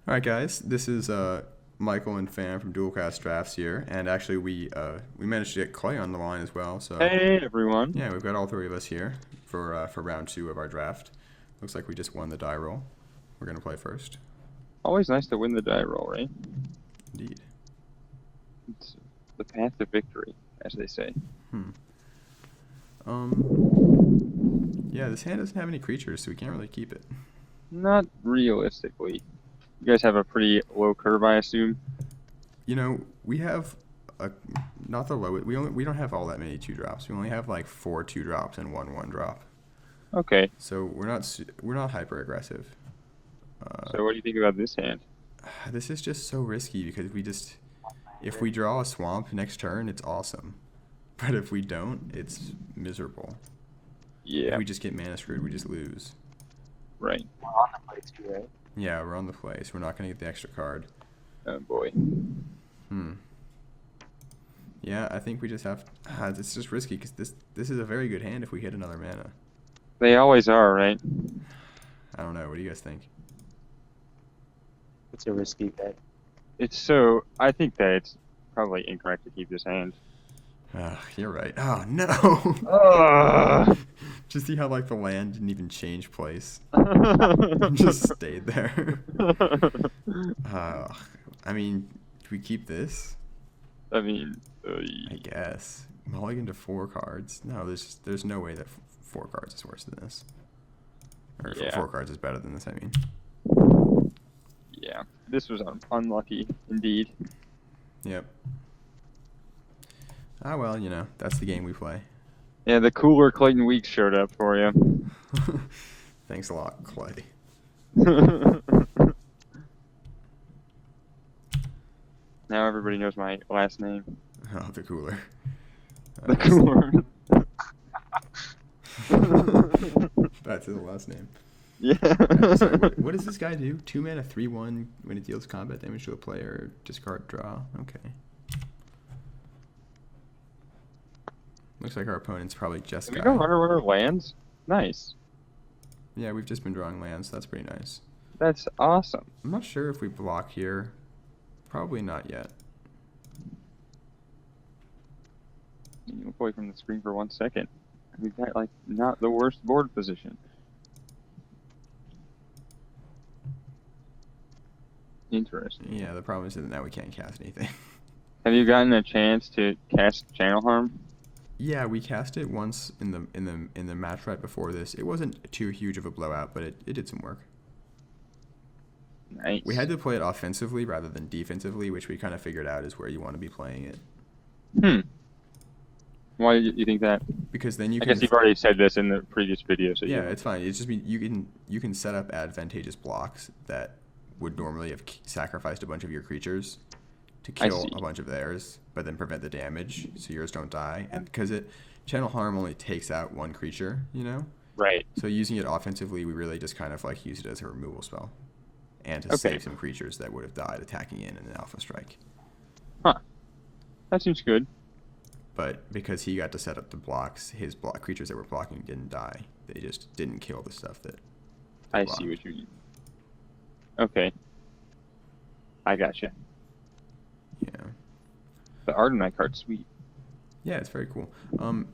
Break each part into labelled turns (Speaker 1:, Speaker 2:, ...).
Speaker 1: All right, guys. This is Michael and Pham from Dualcast Drafts here, and actually we managed to get Clay on the line as well. So
Speaker 2: Hey everyone.
Speaker 1: yeah, we've got all three of us here for round two of our draft. Looks like we just won the die roll. We're gonna play first.
Speaker 2: Always nice to win the die roll, right?
Speaker 1: Indeed.
Speaker 2: It's the path to victory, as they say.
Speaker 1: Yeah, this hand doesn't have any creatures, so we can't really keep it.
Speaker 2: Not realistically. You guys have a pretty low curve, I assume.
Speaker 1: You know, we have not the lowest. We don't have all that many 2-drops. We only have like 4 2-drops and 1 1-drop.
Speaker 2: Okay.
Speaker 1: So we're not hyper aggressive.
Speaker 2: So what do you think about this hand?
Speaker 1: This is just so risky because if we draw a swamp next turn, it's awesome. But if we don't, it's miserable.
Speaker 2: Yeah.
Speaker 1: If we just get mana screwed, we just lose.
Speaker 2: Right.
Speaker 3: We're on the place too, right?
Speaker 1: Yeah, we're on the place. We're not going to get the extra card.
Speaker 2: Oh boy.
Speaker 1: Yeah, I think we just have... it's just risky because this is a very good hand if we hit another mana.
Speaker 2: They always are, right?
Speaker 1: I don't know. What do you guys think?
Speaker 3: It's a risky bet.
Speaker 2: I think that it's probably incorrect to keep this hand.
Speaker 1: You're right. Oh, no!
Speaker 2: Ugh.
Speaker 1: Just see how, like, the land didn't even change place. Just stayed there. I mean, do we keep this?
Speaker 2: I mean,
Speaker 1: I guess. Mulligan to 4 cards. No, there's no way that 4 cards is worse than this. Or
Speaker 2: yeah.
Speaker 1: 4 cards is better than this, I mean.
Speaker 2: Yeah, this was unlucky indeed.
Speaker 1: Yep. Well, you know, that's the game we play.
Speaker 2: Yeah, the cooler Clayton Weeks showed up for you.
Speaker 1: Thanks a lot, Clay.
Speaker 2: Now everybody knows my last name.
Speaker 1: Oh, the cooler.
Speaker 2: The cooler.
Speaker 1: That's his last name.
Speaker 2: Yeah.
Speaker 1: Sorry, what does this guy do? 2 mana, 3/1. When it deals combat damage to a player, discard, draw. Okay. Looks like our opponent's probably just
Speaker 2: Did we go runner lands? Nice.
Speaker 1: Yeah, we've just been drawing lands. That's pretty nice.
Speaker 2: That's awesome.
Speaker 1: I'm not sure if we block here. Probably not yet.
Speaker 2: You look away from the screen for 1 second. We've got, like, not the worst board position. Interesting.
Speaker 1: Yeah, the problem is that now we can't cast anything.
Speaker 2: Have you gotten a chance to cast Channel Harm?
Speaker 1: Yeah, we cast it once in the match right before this. It wasn't too huge of a blowout, but it did some work.
Speaker 2: Nice.
Speaker 1: We had to play it offensively rather than defensively, which we kind of figured out is where you want to be playing it.
Speaker 2: Why do you think that?
Speaker 1: Because then you
Speaker 2: I
Speaker 1: can...
Speaker 2: guess you've already said this in the previous video, so
Speaker 1: yeah, it's fine. It's just you can set up advantageous blocks that would normally have sacrificed a bunch of your creatures to kill a bunch of theirs, but then prevent the damage so yours don't die. And because Channel Harm only takes out 1 creature, you know?
Speaker 2: Right.
Speaker 1: So using it offensively, we really just kind of like use it as a removal spell. And to save some creatures that would have died attacking in an Alpha Strike.
Speaker 2: Huh. That seems good.
Speaker 1: But because he got to set up the blocks, his creatures that were blocking didn't die. They just didn't kill the stuff that
Speaker 2: I see what you mean. Okay. I gotcha.
Speaker 1: Yeah.
Speaker 2: The art on that card's sweet.
Speaker 1: Yeah, it's very cool.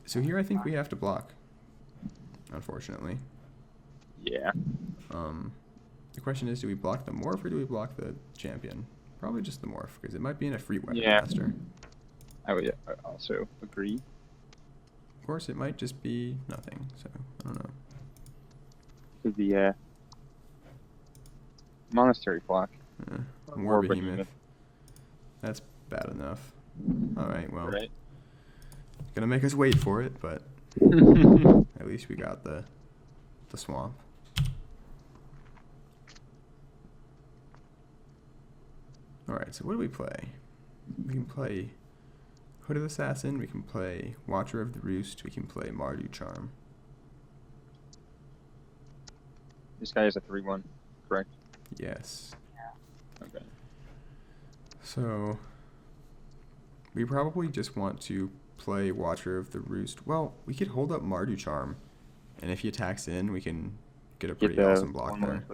Speaker 1: So here I think we have to block, unfortunately.
Speaker 2: Yeah.
Speaker 1: The question is, do we block the morph or do we block the champion? Probably just the morph, because it might be in a free weapon master.
Speaker 2: I would also agree.
Speaker 1: Of course, it might just be nothing, so I don't know.
Speaker 2: Could be a monastery block.
Speaker 1: War Behemoth. That's bad enough. Alright, well.
Speaker 2: Right.
Speaker 1: Gonna make us wait for it, but at least we got the swamp. Alright, so what do we play? We can play Hooded Assassin, we can play Watcher of the Roost, we can play Mardu Charm.
Speaker 2: This guy is a 3/1, correct?
Speaker 1: Yes.
Speaker 2: Okay.
Speaker 1: So, we probably just want to play Watcher of the Roost. Well, we could hold up Mardu Charm, and if he attacks in, we can get a pretty awesome block there.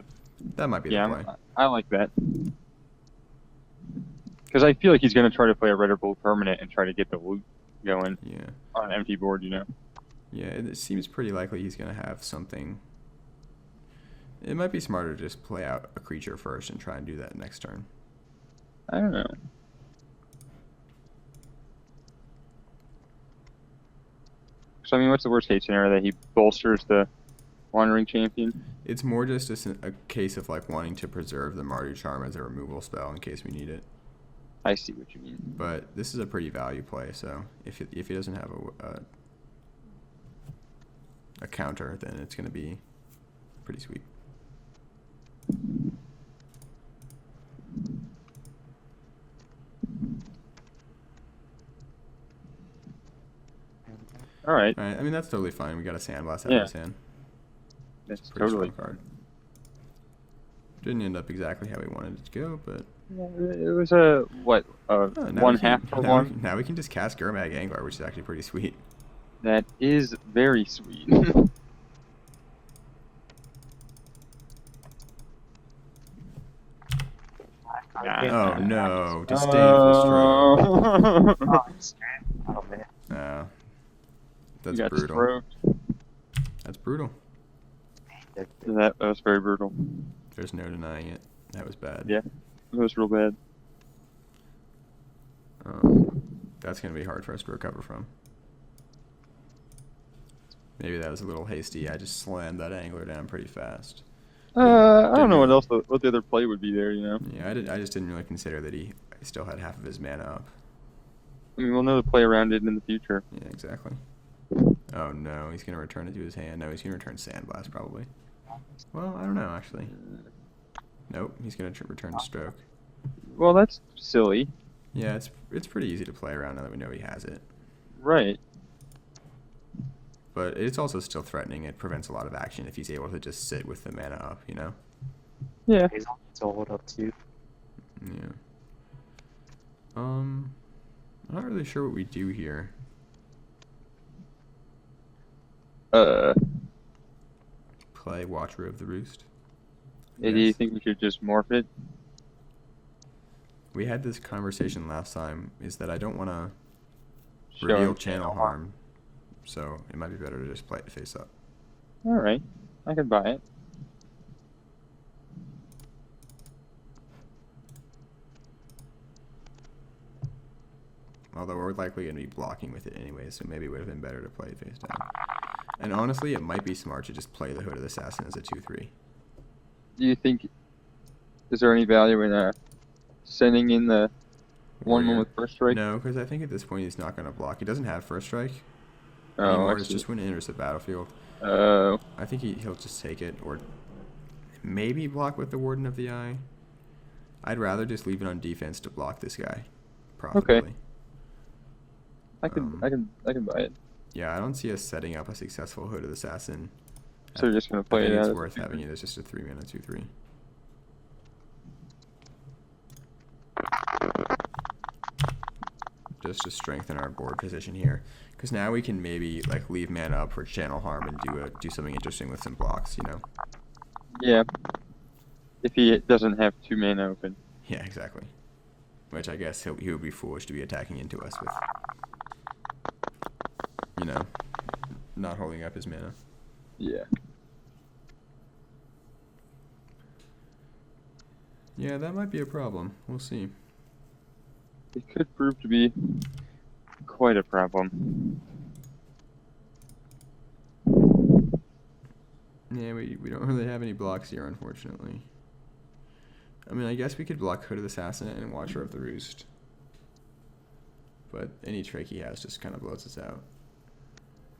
Speaker 1: That might be
Speaker 2: Yeah,
Speaker 1: the play.
Speaker 2: I like that. Because I feel like he's going to try to play a red or blue permanent and try to get the loot going
Speaker 1: Yeah.
Speaker 2: on an empty board,
Speaker 1: Yeah, it seems pretty likely he's going to have something. It might be smarter to just play out a creature first and try and do that next turn.
Speaker 2: I don't know. So, I mean, what's the worst case scenario? That he bolsters the Wandering Champion?
Speaker 1: It's more just a case of like wanting to preserve the Mardu Charm as a removal spell in case we need it.
Speaker 2: I see what you mean.
Speaker 1: But this is a pretty value play, so if he doesn't have a counter, then it's going to be pretty sweet.
Speaker 2: All right.
Speaker 1: All right, I mean that's totally fine. We got a Sandblast out of
Speaker 2: Yeah.
Speaker 1: his hand.
Speaker 2: That's
Speaker 1: Pretty
Speaker 2: totally
Speaker 1: strong card. Didn't end up exactly how we wanted it to go, but
Speaker 2: Yeah, it was a, what,
Speaker 1: now
Speaker 2: one
Speaker 1: we can-
Speaker 2: half for
Speaker 1: now
Speaker 2: one?
Speaker 1: now we can just cast Gurmag Angler, which is actually pretty sweet.
Speaker 2: That is very sweet.
Speaker 1: Oh no, disdainful stroke.
Speaker 3: Oh, it's sad. Oh, man.
Speaker 1: Oh,
Speaker 2: You
Speaker 1: that's
Speaker 2: got
Speaker 1: brutal.
Speaker 2: stroked.
Speaker 1: That's brutal.
Speaker 2: That was very brutal.
Speaker 1: There's no denying it. That was bad.
Speaker 2: Yeah, it was real bad.
Speaker 1: That's going to be hard for us to recover from. Maybe that was a little hasty. I just slammed that angler down pretty fast.
Speaker 2: I don't know what the other play would be there,
Speaker 1: Yeah, I just didn't really consider that he still had half of his mana up.
Speaker 2: I mean, we'll know the play around it in the future.
Speaker 1: Yeah, exactly. Oh no, he's going to return it to his hand. No, he's going to return Sandblast probably. Well, I don't know actually. Nope, he's going to return Stroke.
Speaker 2: Well, that's silly.
Speaker 1: Yeah, it's pretty easy to play around now that we know he has it.
Speaker 2: Right.
Speaker 1: But it's also still threatening. It prevents a lot of action if he's able to just sit with the mana up, you know?
Speaker 2: Yeah.
Speaker 3: He's all hold up too.
Speaker 1: Yeah. I'm not really sure what we do here. Play Watcher of the Roost.
Speaker 2: Do you think we should just morph it?
Speaker 1: We had this conversation last time, is that I don't want to
Speaker 2: Show
Speaker 1: reveal
Speaker 2: him
Speaker 1: channel harm, so it might be better to just play it face up.
Speaker 2: Alright. I can buy it.
Speaker 1: Although we're likely going to be blocking with it anyway, so maybe it would have been better to play it face down. And honestly, it might be smart to just play the Hooded Assassin as a 2/3.
Speaker 2: Do you think... Is there any value in sending in the one
Speaker 1: Warrior.
Speaker 2: with first strike?
Speaker 1: No, because I think at this point he's not going to block. He doesn't have first strike
Speaker 2: Oh,
Speaker 1: anymore.
Speaker 2: I
Speaker 1: It's
Speaker 2: see.
Speaker 1: just when it enters the battlefield.
Speaker 2: Oh.
Speaker 1: I think he'll just take it, or maybe block with the Warden of the Eye. I'd rather just leave it on defense to block this guy profitably.
Speaker 2: I can buy it.
Speaker 1: Yeah, I don't see us setting up a successful Hooded Assassin.
Speaker 2: So you're just gonna play
Speaker 1: I think
Speaker 2: it out
Speaker 1: it's
Speaker 2: as a
Speaker 1: worth
Speaker 2: 2/3.
Speaker 1: having it as just a 3-mana 2/3. Just to strengthen our board position here, because now we can maybe like leave mana up for channel harm and do something interesting with some blocks, you know?
Speaker 2: Yeah. If he doesn't have 2 mana open.
Speaker 1: Yeah, exactly. Which I guess he would be foolish to be attacking into us with, you know, not holding up his mana.
Speaker 2: Yeah.
Speaker 1: Yeah, that might be a problem. We'll see.
Speaker 2: It could prove to be quite a problem.
Speaker 1: Yeah, we don't really have any blocks here, unfortunately. I mean, I guess we could block Hooded Assassin and Watcher of the Roost. But any trick he has just kind of blows us out.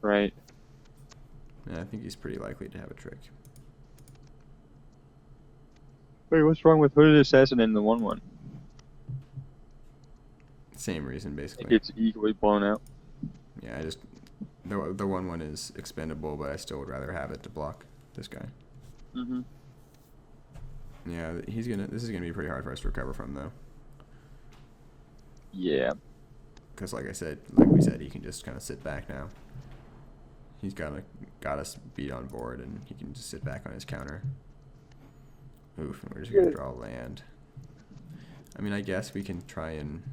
Speaker 2: Right.
Speaker 1: And I think he's pretty likely to have a trick.
Speaker 2: Wait, what's wrong with Hooded Assassin and the 1/1?
Speaker 1: Same reason,
Speaker 2: It
Speaker 1: basically.
Speaker 2: gets equally blown out.
Speaker 1: Yeah, I just... The 1/1 is expendable, but I still would rather have it to block this guy.
Speaker 2: Mm-hmm.
Speaker 1: Yeah, this is gonna be pretty hard for us to recover from, though.
Speaker 2: Yeah.
Speaker 1: Because like we said, he can just kind of sit back now. He's got us beat on board, and he can just sit back on his counter. Oof, and we're just gonna draw land. I mean, I guess we can try and.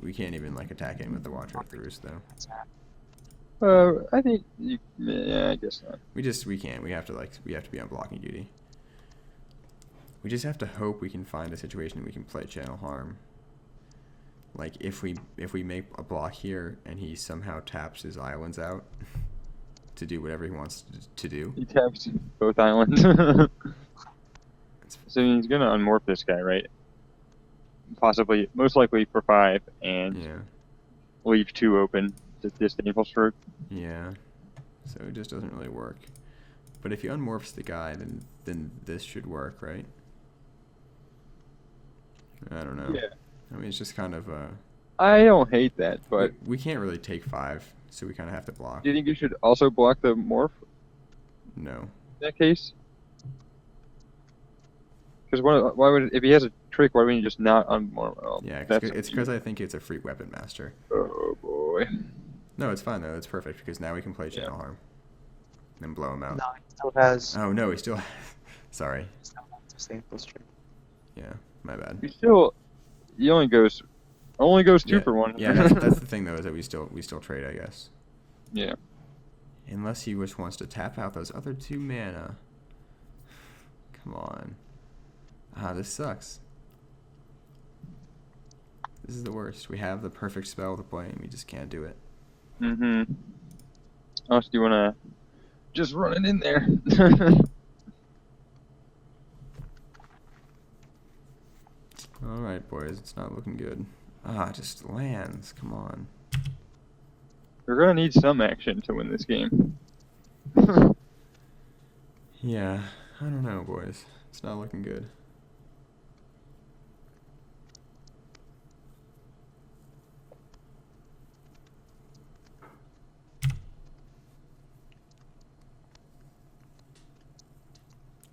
Speaker 1: We can't even like attack him with the Watcher of the Roost though.
Speaker 2: I think yeah, I guess not.
Speaker 1: We can't. We have to be on blocking duty. We just have to hope we can find a situation we can play Channel Harm. Like if we make a block here and he somehow taps his islands out to do whatever he wants to do.
Speaker 2: He taps both islands. So he's gonna unmorph this guy, right? Possibly, most likely for 5, and leave 2 open to disdainful stroke.
Speaker 1: Yeah, so it just doesn't really work. But if he unmorphs the guy, then this should work, right? I don't know.
Speaker 2: Yeah.
Speaker 1: I mean, it's just kind of
Speaker 2: I don't hate that, but
Speaker 1: we can't really take 5, so we kind of have to block.
Speaker 2: do you think you should also block the morph
Speaker 1: No.
Speaker 2: in that case? Because why would if he has a trick, why wouldn't you just not unmorph? Oh,
Speaker 1: Yeah, it's because I think it's a free weapon master.
Speaker 2: Oh boy.
Speaker 1: No, it's fine though. It's perfect because now we can play Channel Harm and blow him out.
Speaker 3: No, he still has.
Speaker 1: Oh no, he still. Sorry.
Speaker 3: Still has disdainful stroke.
Speaker 1: Yeah, my bad.
Speaker 2: He only goes 2 for 1.
Speaker 1: Yeah, that's the thing though, is that we still trade, I guess.
Speaker 2: Yeah.
Speaker 1: Unless he just wants to tap out those other 2 mana. Come on. This sucks. This is the worst. We have the perfect spell to play and we just can't do it.
Speaker 2: Mm-hmm. Oh, so do you wanna just run it in there?
Speaker 1: Alright, boys, it's not looking good. Just lands. Come on.
Speaker 2: We're gonna need some action to win this game.
Speaker 1: Yeah, I don't know, boys. It's not looking good.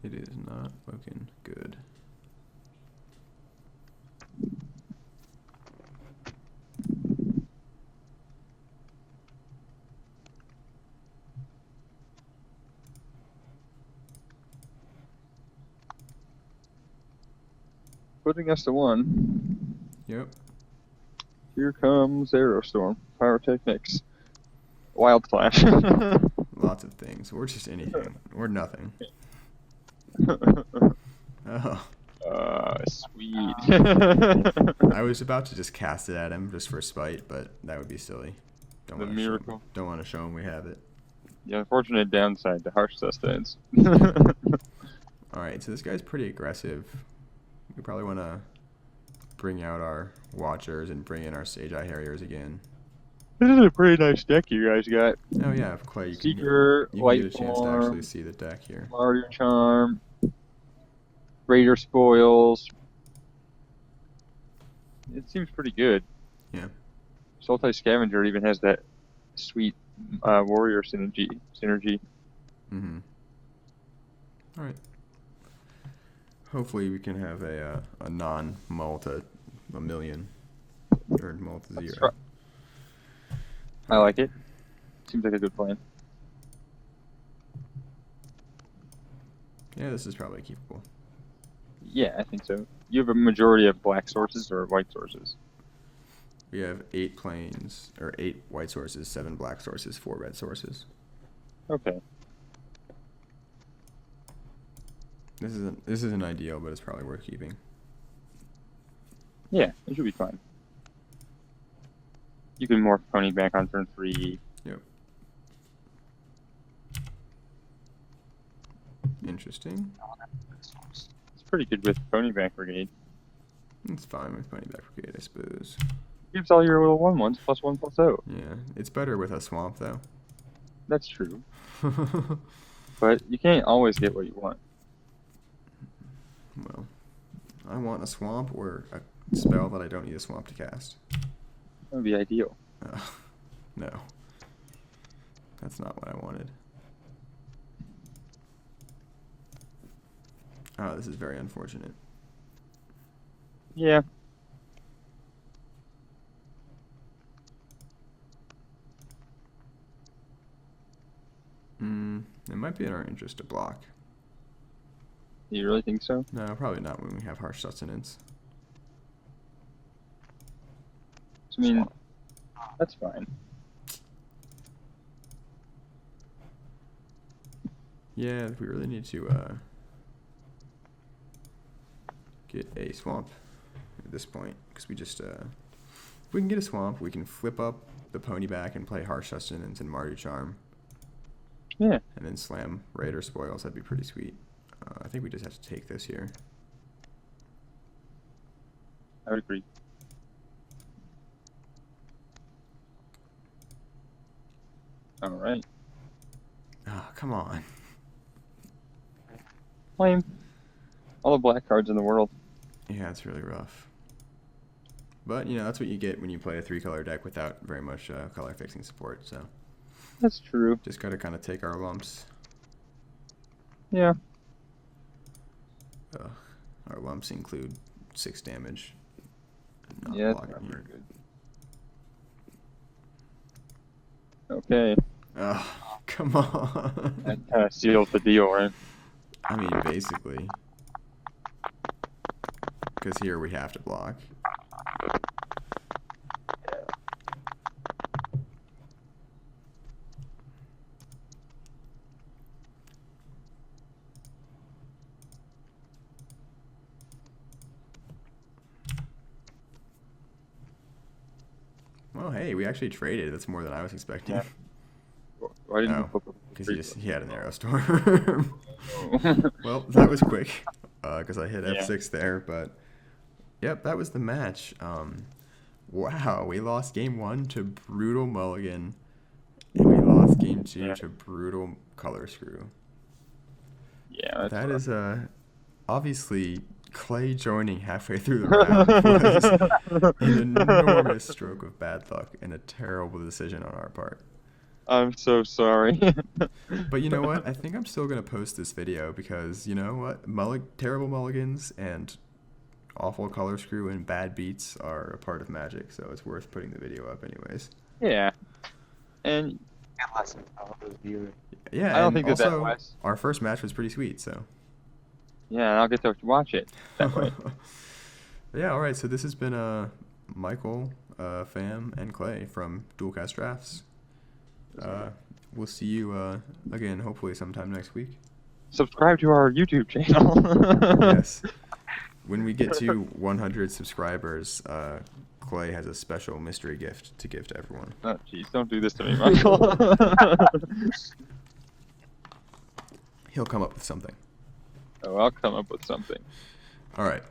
Speaker 1: It is not looking good.
Speaker 2: Putting us to 1.
Speaker 1: Yep.
Speaker 2: Here comes Aerostorm. Pyrotechnics. Wild Flash.
Speaker 1: Lots of things. Or just anything. Or nothing. Oh.
Speaker 2: Sweet.
Speaker 1: I was about to just cast it at him just for spite, but that would be silly. Don't want to show him we have it.
Speaker 2: The unfortunate downside to harsh sustenance.
Speaker 1: Alright, so this guy's pretty aggressive. We probably want to bring out our Watchers and bring in our Sage Eye Harriers again.
Speaker 2: This is a pretty nice deck you guys got.
Speaker 1: Oh yeah, Clay, you
Speaker 2: Seeker,
Speaker 1: can
Speaker 2: Light
Speaker 1: get a chance to actually see the deck here.
Speaker 2: Warrior Charm, Raider Spoils. It seems pretty good.
Speaker 1: Yeah.
Speaker 2: Sultai Scavenger even has that sweet warrior synergy.
Speaker 1: Mm-hmm. Alright. Hopefully we can have a non-mull to a million. Or mull to 0.
Speaker 2: I like it. Seems like a good plan.
Speaker 1: Yeah, this is probably keepable.
Speaker 2: Yeah, I think so. You have a majority of black sources or white sources?
Speaker 1: We have 8 plains, or 8 white sources, 7 black sources, 4 red sources.
Speaker 2: Okay.
Speaker 1: This isn't ideal, but it's probably worth keeping.
Speaker 2: Yeah, it should be fine. You can morph Pony back on turn 3.
Speaker 1: Yep. Interesting.
Speaker 2: It's pretty good with Pony back Brigade.
Speaker 1: It's fine with Pony Back Brigade, I suppose.
Speaker 2: Gives all your little 1/1s +1/+0.
Speaker 1: Yeah, it's better with a swamp though.
Speaker 2: That's true. But you can't always get what you want.
Speaker 1: Well, I want a swamp or a spell that I don't need a swamp to cast.
Speaker 2: That would be ideal.
Speaker 1: No. That's not what I wanted. Oh, this is very unfortunate.
Speaker 2: Yeah.
Speaker 1: It might might be in our interest to block.
Speaker 2: Do you really think so?
Speaker 1: No, probably not when we have harsh sustenance.
Speaker 2: I mean, that's fine.
Speaker 1: Yeah, we really need to get a swamp at this point, because we just if we can get a swamp, we can flip up the pony back and play harsh sustenance and Mardu Charm.
Speaker 2: Yeah.
Speaker 1: And then slam Raider Spoils. That'd be pretty sweet. I think we just have to take this here.
Speaker 2: I would agree. All right.
Speaker 1: Oh, come on.
Speaker 2: Flame. All the black cards in the world.
Speaker 1: Yeah, it's really rough. But, you know, that's what you get when you play a 3-color deck without very much color fixing support, so.
Speaker 2: That's true.
Speaker 1: Just gotta kind of take our lumps.
Speaker 2: Yeah.
Speaker 1: Ugh. Our lumps include 6 damage. Not
Speaker 2: Yeah, that's
Speaker 1: blocking
Speaker 2: not very
Speaker 1: here.
Speaker 2: good. Okay.
Speaker 1: Oh, come on.
Speaker 2: That kind of seals the deal, right?
Speaker 1: I mean, basically. Because here we have to block. Well, hey, we actually traded. That's more than I was expecting.
Speaker 2: Yeah. Why didn't you
Speaker 1: Oh,
Speaker 2: flip up?
Speaker 1: because he had an arrow storm. Well, that was quick. Because I hit F6 there, but yep, that was the match. Wow, we lost game 1 to Brutal Mulligan, and we lost game 2 to Brutal Color Screw.
Speaker 2: Yeah,
Speaker 1: That is obviously Clay joining halfway through the round was an enormous stroke of bad luck and a terrible decision on our part.
Speaker 2: I'm so sorry.
Speaker 1: But you know what? I think I'm still going to post this video because, you know what? Terrible mulligans and awful color screw and bad beats are a part of Magic, so it's worth putting the video up anyways.
Speaker 2: Yeah. And
Speaker 1: yeah,
Speaker 2: I don't
Speaker 1: and
Speaker 2: think that
Speaker 1: also,
Speaker 2: was.
Speaker 1: our first match was pretty sweet, so.
Speaker 2: Yeah, and I'll get to watch it that way.
Speaker 1: Yeah, all right. So this has been Michael, Pham, and Clay from Dualcast Drafts. We'll see you again, hopefully sometime next week.
Speaker 2: Subscribe to our YouTube channel.
Speaker 1: Yes. When we get to 100 subscribers, Clay has a special mystery gift to give to everyone.
Speaker 2: Oh, jeez, don't do this to me, Michael.
Speaker 1: He'll come up with something.
Speaker 2: Oh, I'll come up with something.
Speaker 1: All right.